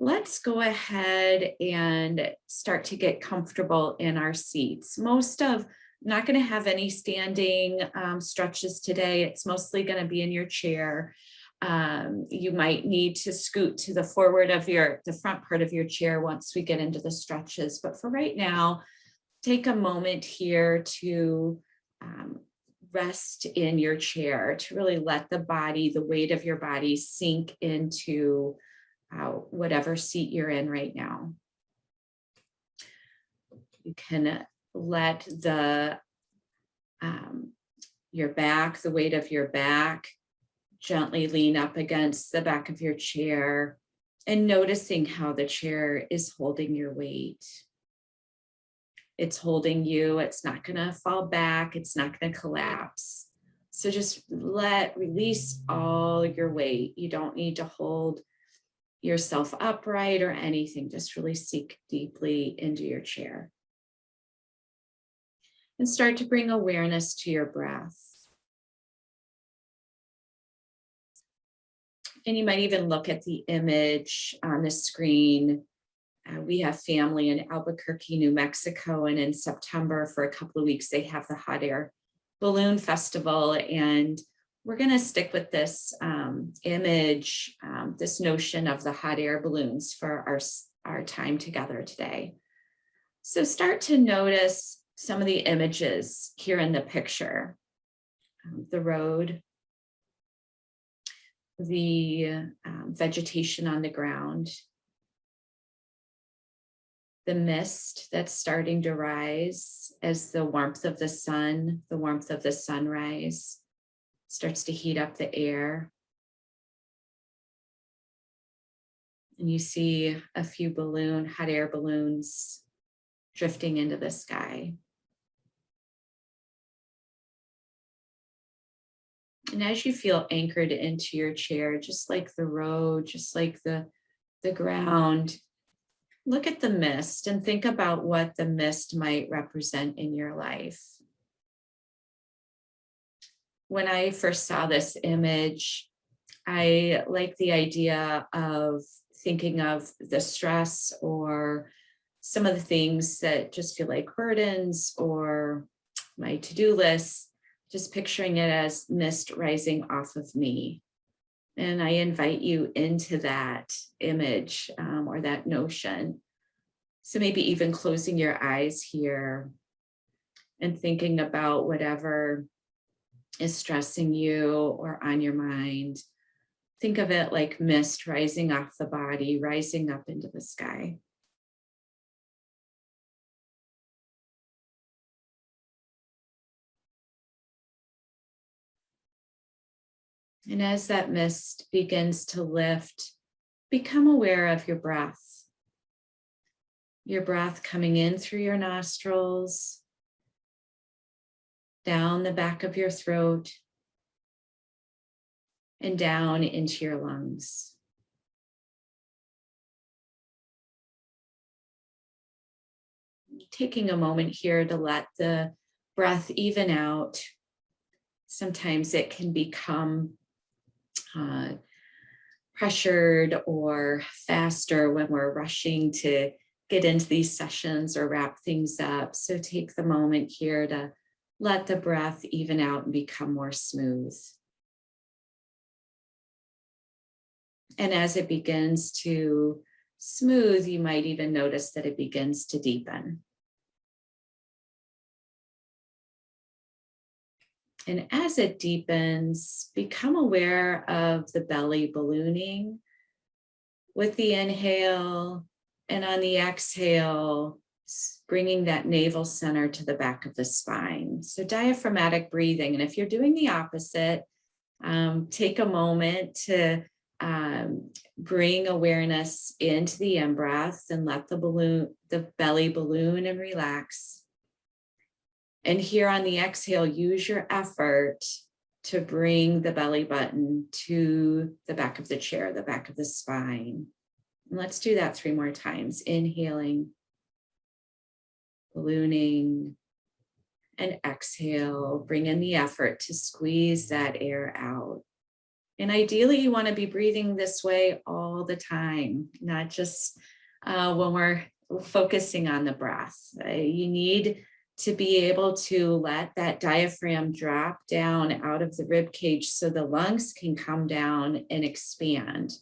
Let's go ahead and start to get comfortable in our seats. Not going to have any standing stretches today. It's mostly going to be in your chair. You might need to scoot to the the front part of your chair once we get into the stretches. But for right now, take a moment here to rest in your chair, to really let the weight of your body sink into whatever seat you're in right now. You can let your back, the weight of your back, gently lean up against the back of your chair and noticing how the chair is holding your weight. It's holding you. It's not going to fall back. It's not going to collapse. So just release all your weight. You don't need to hold yourself upright or anything. Just really sink deeply into your chair. And start to bring awareness to your breath. And you might even look at the image on the screen. We have family in Albuquerque, New Mexico, and in September for a couple of weeks, they have the Hot Air Balloon Festival. And we're going to stick with this image, this notion of the hot air balloons for our time together today. So start to notice some of the images here in the picture. The road, the vegetation on the ground, the mist that's starting to rise as the warmth of the sunrise starts to heat up the air. And you see a few hot air balloons drifting into the sky. And as you feel anchored into your chair, just like the road, just like the ground, look at the mist and think about what the mist might represent in your life. When I first saw this image, I like the idea of thinking of the stress or some of the things that just feel like burdens or my to-do list, just picturing it as mist rising off of me. And I invite you into that image or that notion. So maybe even closing your eyes here and thinking about whatever is stressing you or on your mind. Think of it like mist rising off the body, rising up into the sky. And as that mist begins to lift, become aware of your breath. Your breath coming in through your nostrils, down the back of your throat, and down into your lungs. Taking a moment here to let the breath even out. Sometimes it can become pressured or faster when we're rushing to get into these sessions or wrap things up. So take the moment here to let the breath even out and become more smooth. And as it begins to smooth, you might even notice that it begins to deepen. And as it deepens, become aware of the belly ballooning with the inhale, and on the exhale, bringing that navel center to the back of the spine. So diaphragmatic breathing. And if you're doing the opposite, take a moment to bring awareness into the in-breath and let the belly balloon and relax. And here on the exhale, use your effort to bring the belly button to the back of the chair, the back of the spine. And let's do that 3 more times. Inhaling, ballooning, and exhale. Bring in the effort to squeeze that air out. And ideally, you want to be breathing this way all the time, not just when we're focusing on the breath. You need to be able to let that diaphragm drop down out of the rib cage so the lungs can come down and expand.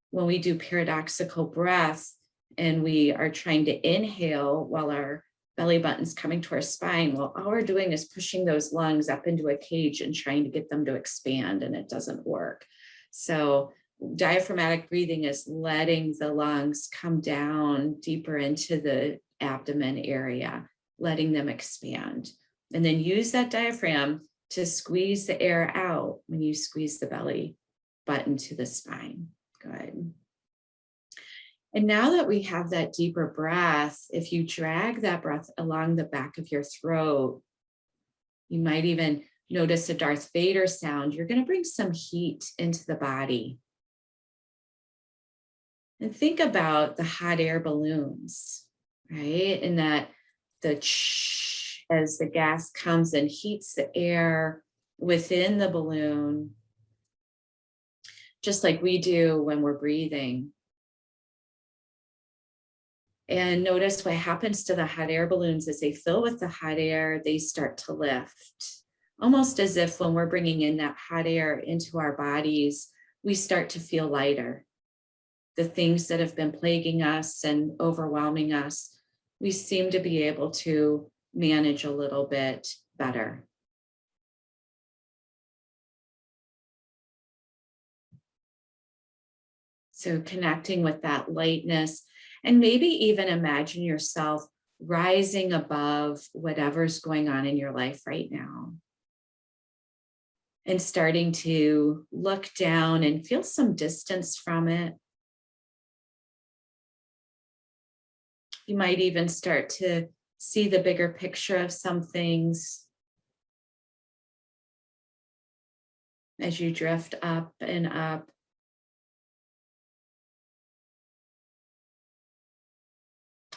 When we do paradoxical breath and we are trying to inhale while our belly button's coming to our spine, well, all we're doing is pushing those lungs up into a cage and trying to get them to expand, and it doesn't work. So diaphragmatic breathing is letting the lungs come down deeper into the abdomen area, letting them expand. And then use that diaphragm to squeeze the air out when you squeeze the belly button to the spine. Good. And now that we have that deeper breath, if you drag that breath along the back of your throat, you might even notice a Darth Vader sound. You're going to bring some heat into the body. And think about the hot air balloons, right? And that as the gas comes and heats the air within the balloon, just like we do when we're breathing. And notice what happens to the hot air balloons as they fill with the hot air, they start to lift. Almost as if when we're bringing in that hot air into our bodies, we start to feel lighter. The things that have been plaguing us and overwhelming us, we seem to be able to manage a little bit better. So connecting with that lightness, and maybe even imagine yourself rising above whatever's going on in your life right now. And starting to look down and feel some distance from it. You might even start to see the bigger picture of some things as you drift up and up.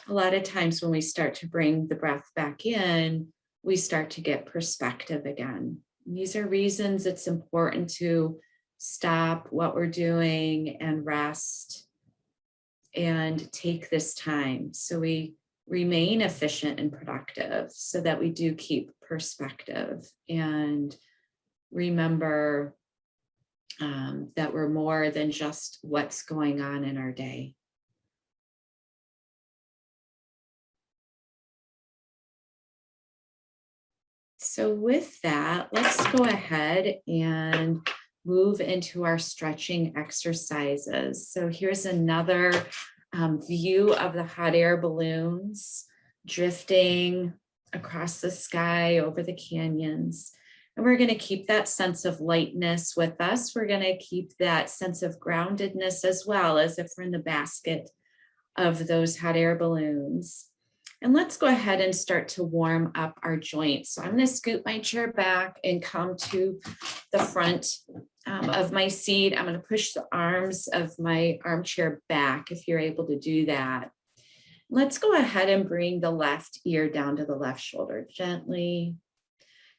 A lot of times when we start to bring the breath back in, we start to get perspective again. These are reasons it's important to stop what we're doing and rest and take this time so we remain efficient and productive, so that we do keep perspective and remember that we're more than just what's going on in our day. So with that, let's go ahead and move into our stretching exercises. So here's another view of the hot air balloons drifting across the sky over the canyons. And we're going to keep that sense of lightness with us. We're going to keep that sense of groundedness as well, as if we're in the basket of those hot air balloons. And let's go ahead and start to warm up our joints. So I'm going to scoot my chair back and come to the front of my seat. I'm going to push the arms of my armchair back if you're able to do that. Let's go ahead and bring the left ear down to the left shoulder gently.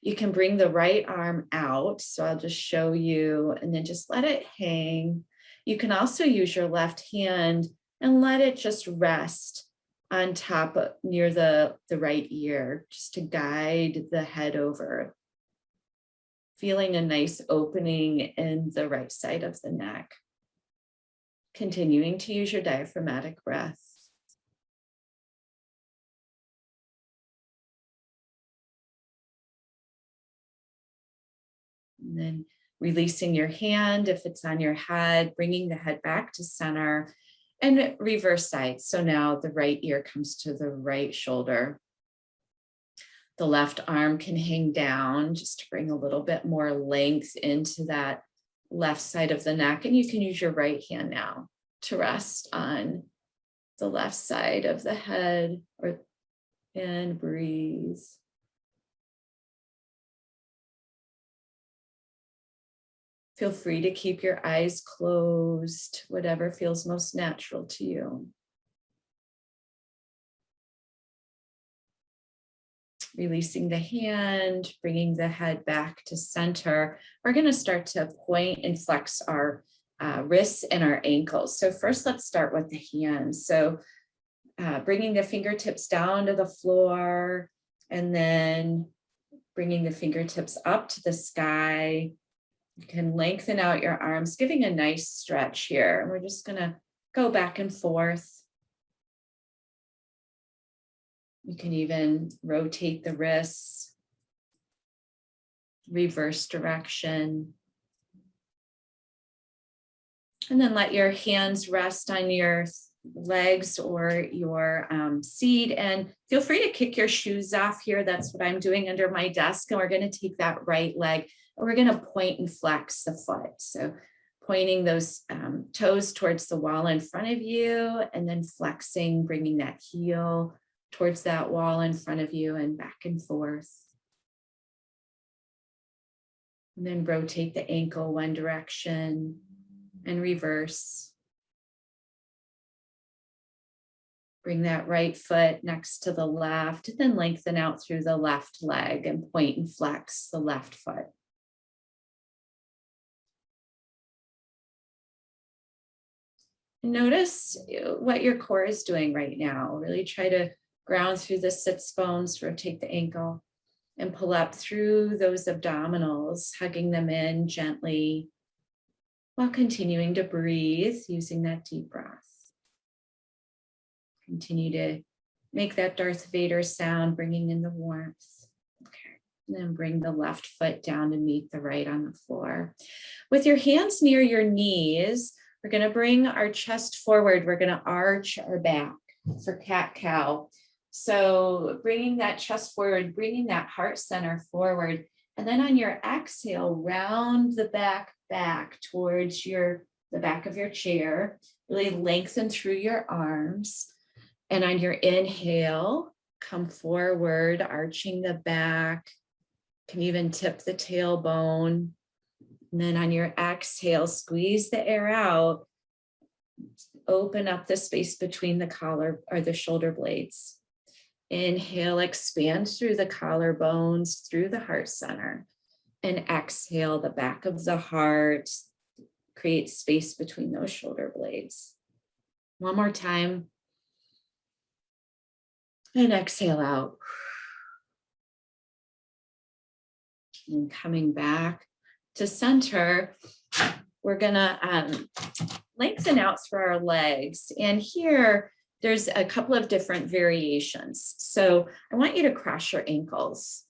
You can bring the right arm out. So I'll just show you and then just let it hang. You can also use your left hand and let it just rest on top near the right ear, just to guide the head over. Feeling a nice opening in the right side of the neck. Continuing to use your diaphragmatic breath. And then releasing your hand if it's on your head, bringing the head back to center. And reverse side. So now the right ear comes to the right shoulder. The left arm can hang down just to bring a little bit more length into that left side of the neck. And you can use your right hand now to rest on the left side of the head and breathe. Feel free to keep your eyes closed, whatever feels most natural to you. Releasing the hand, bringing the head back to center. We're going to start to point and flex our wrists and our ankles. So first, let's start with the hands. So bringing the fingertips down to the floor, and then bringing the fingertips up to the sky. You can lengthen out your arms, giving a nice stretch here. And we're just going to go back and forth. You can even rotate the wrists, reverse direction. And then let your hands rest on your legs or your seat, and feel free to kick your shoes off here. That's what I'm doing under my desk. And we're going to take that right leg and we're going to point and flex the foot. So pointing those toes towards the wall in front of you, and then flexing, bringing that heel towards that wall in front of you and back and forth. And then rotate the ankle one direction and reverse. Bring that right foot next to the left, and then lengthen out through the left leg and point and flex the left foot. Notice what your core is doing right now. Really try to ground through the sits bones, rotate the ankle, and pull up through those abdominals, hugging them in gently while continuing to breathe using that deep breath. Continue to make that Darth Vader sound, bringing in the warmth. Okay, and then bring the left foot down to meet the right on the floor. With your hands near your knees, we're going to bring our chest forward. We're going to arch our back for cat-cow. So bringing that chest forward, bringing that heart center forward. And then on your exhale, round the back towards the back of your chair. Really lengthen through your arms. And on your inhale, come forward, arching the back. Can even tip the tailbone. And then on your exhale, squeeze the air out. Open up the space between the collar or the shoulder blades. Inhale, expand through the collarbones, through the heart center. And exhale, the back of the heart. Create space between those shoulder blades. One more time. And exhale out. And coming back to center, we're gonna lengthen out through our legs. And here, there's a couple of different variations. So I want you to cross your ankles.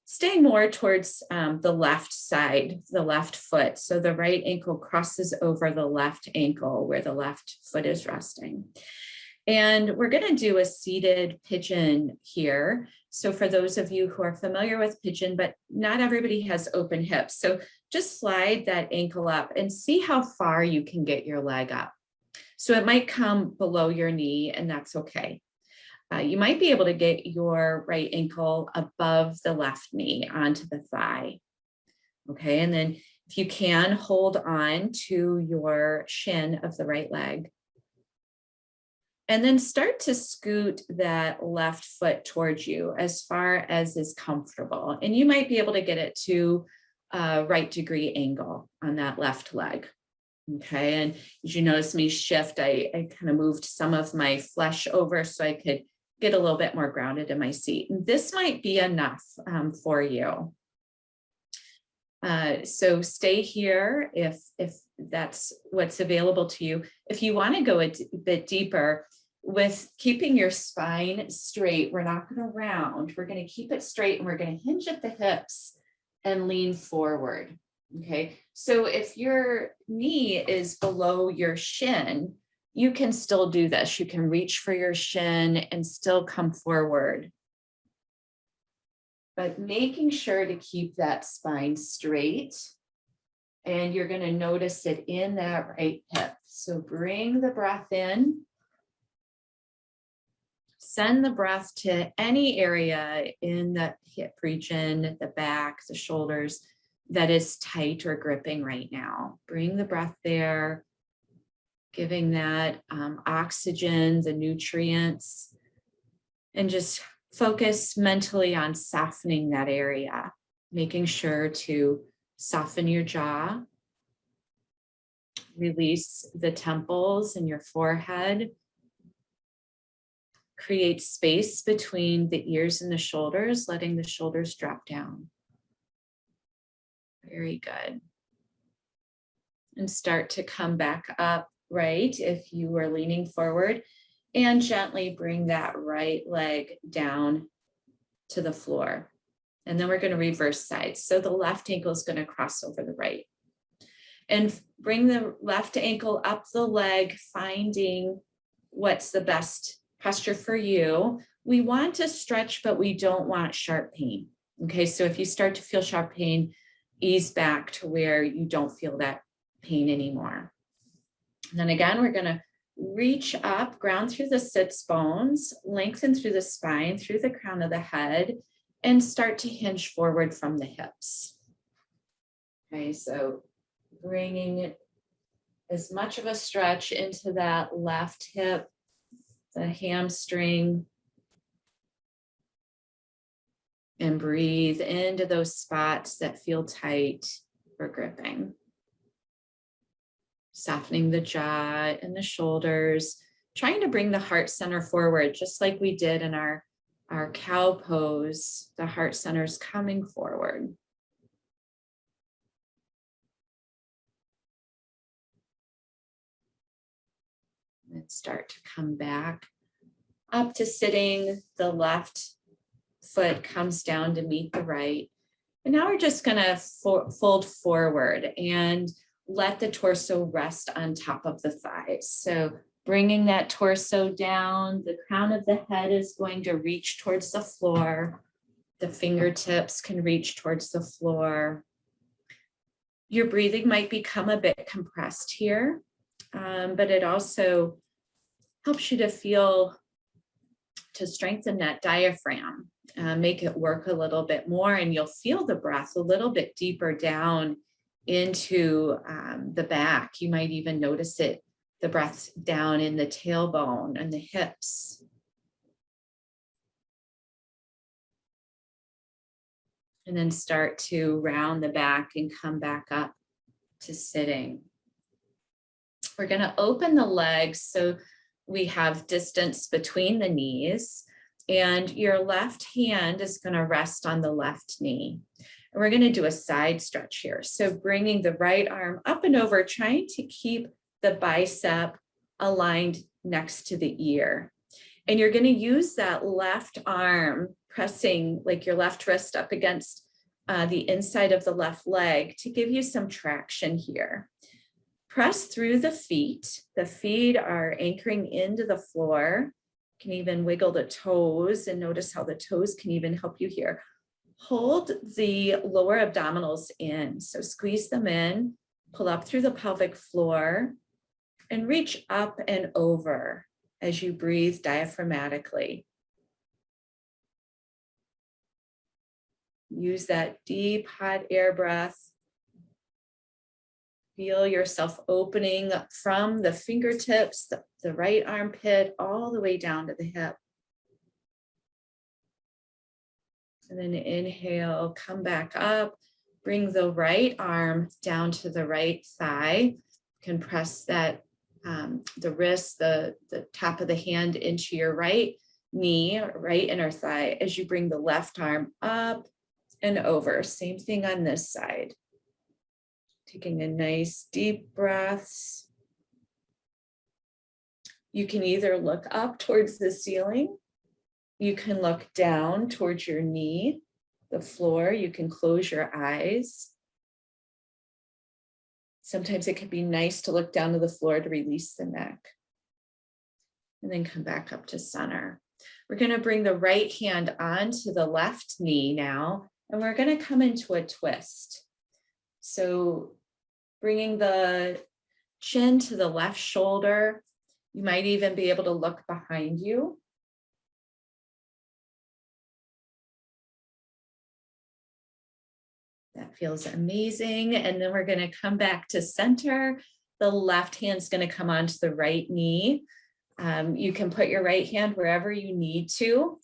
Stay more towards the left side, the left foot. So the right ankle crosses over the left ankle where the left foot is resting. And we're going to do a seated pigeon here. So for those of you who are familiar with pigeon, but not everybody has open hips. So just slide that ankle up and see how far you can get your leg up. So it might come below your knee, and that's okay. You might be able to get your right ankle above the left knee onto the thigh. Okay, and then if you can, hold on to your shin of the right leg. And then start to scoot that left foot towards you as far as is comfortable. And you might be able to get it to a right degree angle on that left leg. Okay, and as you notice me shift, I kind of moved some of my flesh over so I could get a little bit more grounded in my seat. And this might be enough for you. So stay here if that's what's available to you. If you want to go a bit deeper with keeping your spine straight, we're not going to round. We're going to keep it straight, and we're going to hinge at the hips and lean forward. Okay, so if your knee is below your shin, you can still do this. You can reach for your shin and still come forward. But making sure to keep that spine straight. And you're going to notice it in that right hip. So bring the breath in. Send the breath to any area in the hip region, the back, the shoulders, that is tight or gripping right now. Bring the breath there, giving that oxygen, the nutrients, and just focus mentally on softening that area, making sure to soften your jaw, release the temples and your forehead, create space between the ears and the shoulders, letting the shoulders drop down. Very good. And start to come back up, right? If you were leaning forward, and gently bring that right leg down to the floor. And then we're going to reverse sides. So the left ankle is going to cross over the right. And bring the left ankle up the leg, finding what's the best posture for you. We want to stretch, but we don't want sharp pain. Okay, so if you start to feel sharp pain, ease back to where you don't feel that pain anymore. And then again, we're going to reach up, ground through the sits bones, lengthen through the spine, through the crown of the head, and start to hinge forward from the hips. Okay, so bringing as much of a stretch into that left hip, the hamstring, and breathe into those spots that feel tight or gripping. Softening the jaw and the shoulders, trying to bring the heart center forward, just like we did in our cow pose. The heart center is coming forward. And start to come back up to sitting. The left foot comes down to meet the right. And now we're just going to fold forward and let the torso rest on top of the thighs. So bringing that torso down, the crown of the head is going to reach towards the floor. The fingertips can reach towards the floor. Your breathing might become a bit compressed here, but it also helps you to feel, to strengthen that diaphragm, make it work a little bit more, and you'll feel the breath a little bit deeper down into the back. You might even notice it, the breath down in the tailbone and the hips. And then start to round the back and come back up to sitting. We're going to open the legs so we have distance between the knees, and your left hand is going to rest on the left knee. And we're going to do a side stretch here. So bringing the right arm up and over, trying to keep the bicep aligned next to the ear. And you're going to use that left arm, pressing like your left wrist up against the inside of the left leg to give you some traction here. Press through the feet. The feet are anchoring into the floor. You can even wiggle the toes and notice how the toes can even help you here. Hold the lower abdominals in. So squeeze them in, pull up through the pelvic floor, and reach up and over as you breathe diaphragmatically. Use that deep, hot air breath. Feel yourself opening from the fingertips, the right armpit, all the way down to the hip. And then inhale, come back up, bring the right arm down to the right thigh. You can press that, the wrist, the top of the hand into your right knee, right inner thigh, as you bring the left arm up and over. Same thing on this side. Taking a nice deep breath. You can either look up towards the ceiling. You can look down towards your knee, the floor. You can close your eyes. Sometimes it can be nice to look down to the floor to release the neck. And then come back up to center. We're going to bring the right hand onto the left knee now, and we're going to come into a twist. So bringing the chin to the left shoulder. You might even be able to look behind you. That feels amazing. And then we're going to come back to center. The left hand's going to come onto the right knee. You can put your right hand wherever you need to.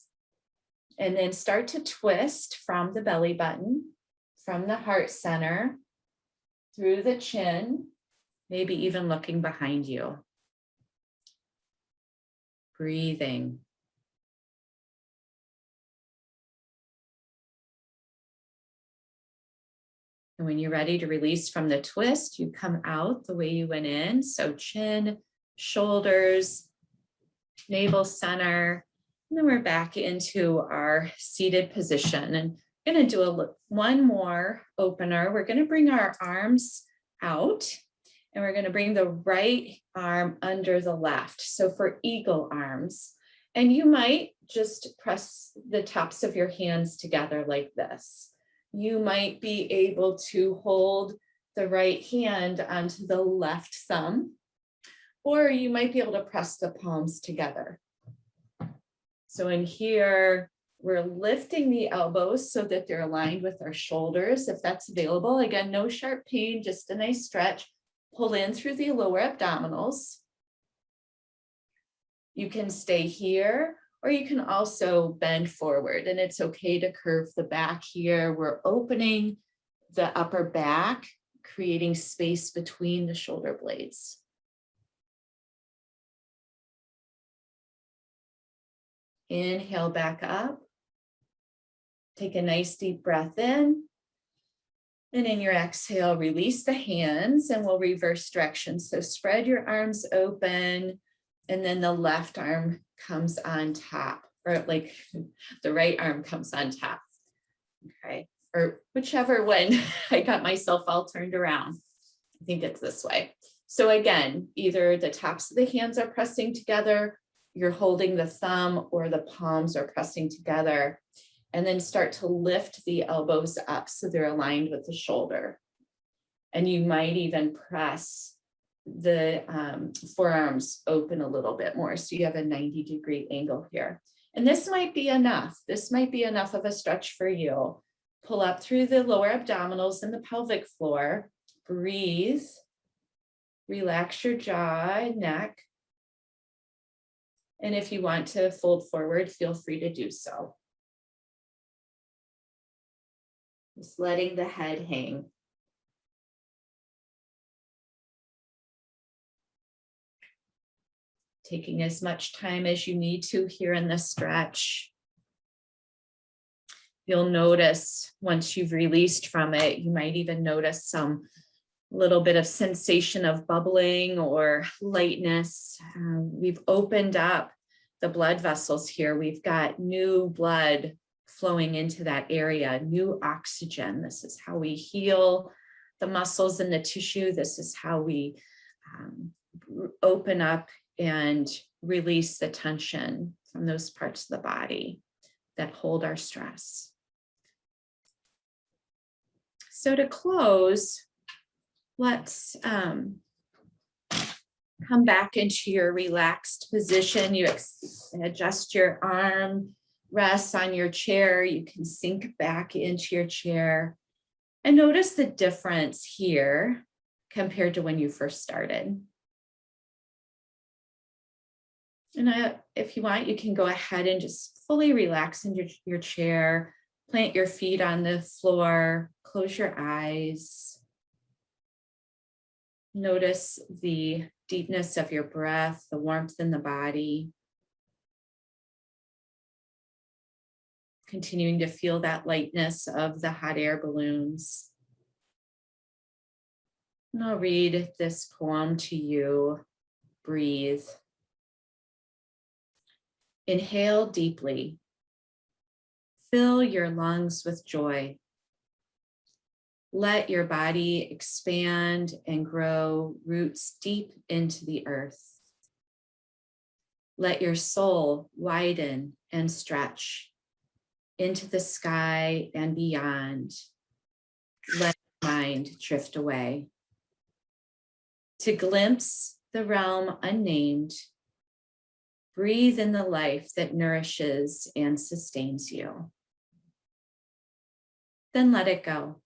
And then start to twist from the belly button, from the heart center, through the chin, maybe even looking behind you. Breathing. And when you're ready to release from the twist, you come out the way you went in. So chin, shoulders, navel center. And then we're back into our seated position. And I'm going to do one more opener. We're going to bring our arms out and we're going to bring the right arm under the left. So for eagle arms, and you might just press the tops of your hands together like this. You might be able to hold the right hand onto the left thumb, or you might be able to press the palms together. So in here, we're lifting the elbows so that they're aligned with our shoulders, if that's available. Again, no sharp pain, just a nice stretch. Pull in through the lower abdominals. You can stay here, or you can also bend forward, and it's okay to curve the back here. We're opening the upper back, creating space between the shoulder blades. Inhale back up. Take a nice deep breath in. And in your exhale, release the hands and we'll reverse direction. So spread your arms open and then the left arm comes on top, or like the right arm comes on top. Okay, or whichever one. I got myself all turned around. I think it's this way. So again, either the tops of the hands are pressing together, you're holding the thumb, or the palms are pressing together. And then start to lift the elbows up so they're aligned with the shoulder. And you might even press the forearms open a little bit more. So you have a 90-degree angle here. And this might be enough. This might be enough of a stretch for you. Pull up through the lower abdominals and the pelvic floor. Breathe. Relax your jaw and neck. And if you want to fold forward, feel free to do so. Just letting the head hang. Taking as much time as you need to here in the stretch. You'll notice once you've released from it, you might even notice some little bit of sensation of bubbling or lightness. We've opened up the blood vessels here. We've got new blood flowing into that area, new oxygen. This is how we heal the muscles and the tissue. This is how we open up and release the tension from those parts of the body that hold our stress. So to close, let's come back into your relaxed position. You adjust your arm, rest on your chair. You can sink back into your chair and notice the difference here compared to when you first started. And if you want, you can go ahead and just fully relax in your chair, plant your feet on the floor, close your eyes. Notice the deepness of your breath, the warmth in the body. Continuing to feel that lightness of the hot air balloons. And I'll read this poem to you. Breathe. Inhale deeply. Fill your lungs with joy. Let your body expand and grow roots deep into the earth. Let your soul widen and stretch into the sky and beyond. Let your mind drift away to glimpse the realm unnamed. Breathe in the life that nourishes and sustains you. Then let it go,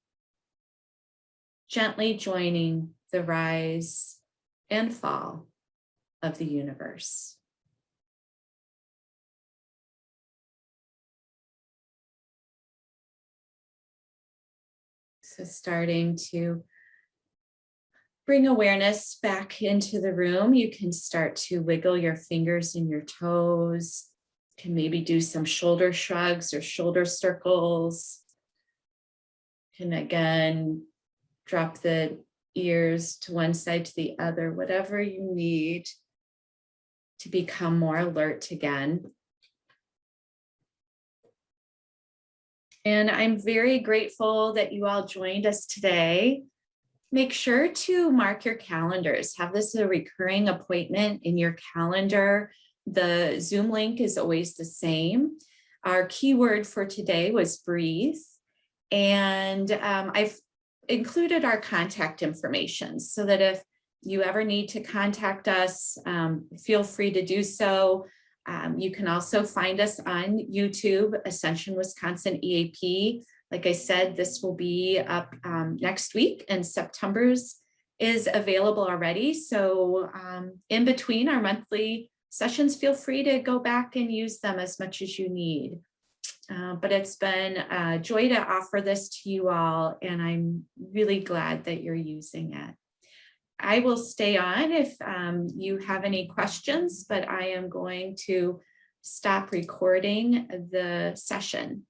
gently joining the rise and fall of the universe. So starting to bring awareness back into the room. You can start to wiggle your fingers and your toes. Can maybe do some shoulder shrugs or shoulder circles. Can again drop the ears to one side to the other, whatever you need to become more alert again. And I'm very grateful that you all joined us today. Make sure to mark your calendars. Have this a recurring appointment in your calendar. The Zoom link is always the same. Our keyword for today was breathe. And I've included our contact information so that if you ever need to contact us, feel free to do so. You can also find us on YouTube, Ascension Wisconsin EAP. Like I said, this will be up next week, and September's is available already. So in between our monthly sessions, feel free to go back and use them as much as you need. But it's been a joy to offer this to you all, and I'm really glad that you're using it. I will stay on if you have any questions, but I am going to stop recording the session.